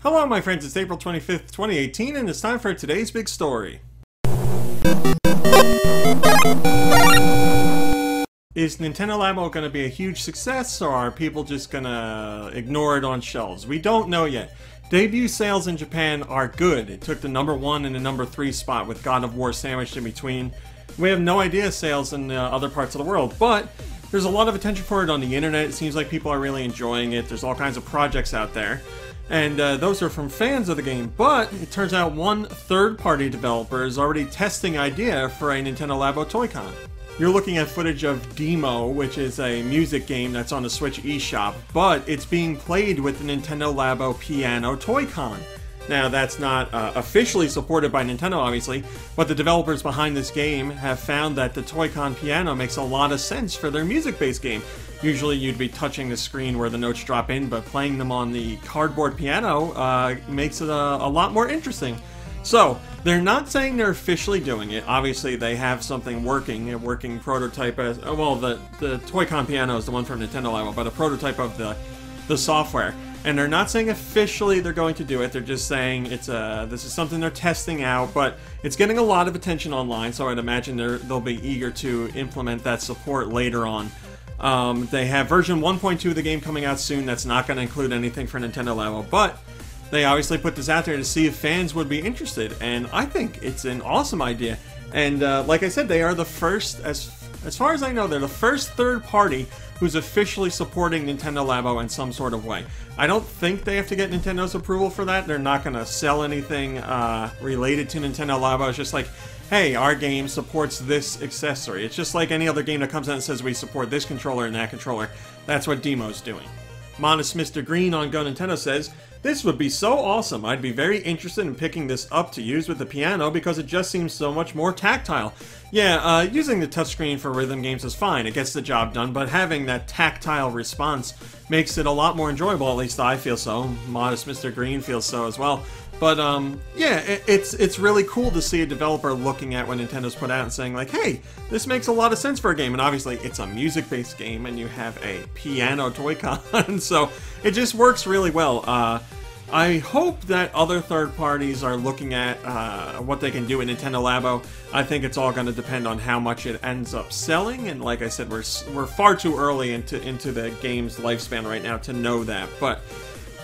Hello my friends, it's April 25th, 2018, and it's time for today's big story. Is Nintendo Labo going to be a huge success, or are people just going to ignore it on shelves? We don't know yet. Debut sales in Japan are good. It took the #1 and the #3 spot with God of War sandwiched in between. We have no idea sales in other parts of the world, but there's a lot of attention for it on the internet. It seems like people are really enjoying it. There's all kinds of projects out there. And those are from fans of the game, but it turns out one third-party developer is already testing idea for a Nintendo Labo Toy-Con. You're looking at footage of Demo, which is a music game that's on the Switch eShop, but it's being played with the Nintendo Labo Piano Toy-Con. Now, that's not officially supported by Nintendo, obviously, but the developers behind this game have found that the Toy-Con piano makes a lot of sense for their music-based game. Usually you'd be touching the screen where the notes drop in, but playing them on the cardboard piano makes it a lot more interesting. So, they're not saying they're officially doing it. Obviously, they have something working, a working prototype. Well, the Toy-Con piano is the one from Nintendo Labo, but a prototype of the software. And they're not saying officially they're going to do it. They're just saying this is something they're testing out, but it's getting a lot of attention online, so I'd imagine they'll be eager to implement that support later on. They have version 1.2 of the game coming out soon. That's not going to include anything for Nintendo Labo, but they obviously put this out there to see if fans would be interested, and I think it's an awesome idea. And like I said, they are the first, as far as I know, they're the first third party who's officially supporting Nintendo Labo in some sort of way. I don't think they have to get Nintendo's approval for that. They're not going to sell anything related to Nintendo Labo. It's just like, hey, our game supports this accessory. It's just like any other game that comes out and says we support this controller and that controller. That's what Demo's doing. Modest Mr. Green on Go Nintendo says, "This would be so awesome. I'd be very interested in picking this up to use with the piano because it just seems so much more tactile." Yeah, using the touchscreen for rhythm games is fine. It gets the job done, but having that tactile response makes it a lot more enjoyable. At least I feel so. Modest Mr. Green feels so as well. But yeah, it's really cool to see a developer looking at what Nintendo's put out and saying like, hey, this makes a lot of sense for a game. And obviously, it's a music-based game, and you have a piano Toy-Con, so it just works really well. I hope that other third parties are looking at what they can do in Nintendo Labo. I think it's all going to depend on how much it ends up selling, and like I said, we're far too early into the game's lifespan right now to know that. But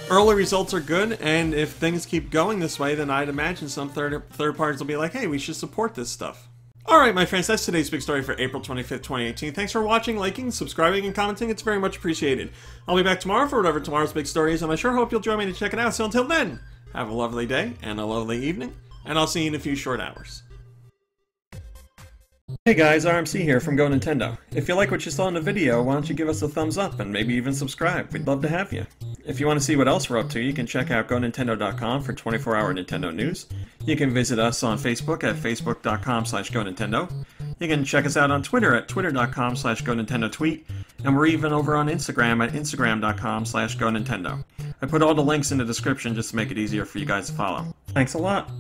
early results are good, and if things keep going this way, then I'd imagine some third parties will be like, hey, we should support this stuff. Alright my friends, that's today's big story for April 25th, 2018. Thanks for watching, liking, subscribing, and commenting. It's very much appreciated. I'll be back tomorrow for whatever tomorrow's big story is, and I sure hope you'll join me to check it out. So until then, have a lovely day and a lovely evening, and I'll see you in a few short hours. Hey guys, RMC here from Go Nintendo. If you like what you saw in the video, why don't you give us a thumbs up and maybe even subscribe? We'd love to have you. If you want to see what else we're up to, you can check out GoNintendo.com for 24-hour Nintendo news. You can visit us on Facebook at facebook.com/GoNintendo. You can check us out on Twitter at twitter.com/GoNintendoTweet. And we're even over on Instagram at instagram.com/GoNintendo. I put all the links in the description just to make it easier for you guys to follow. Thanks a lot.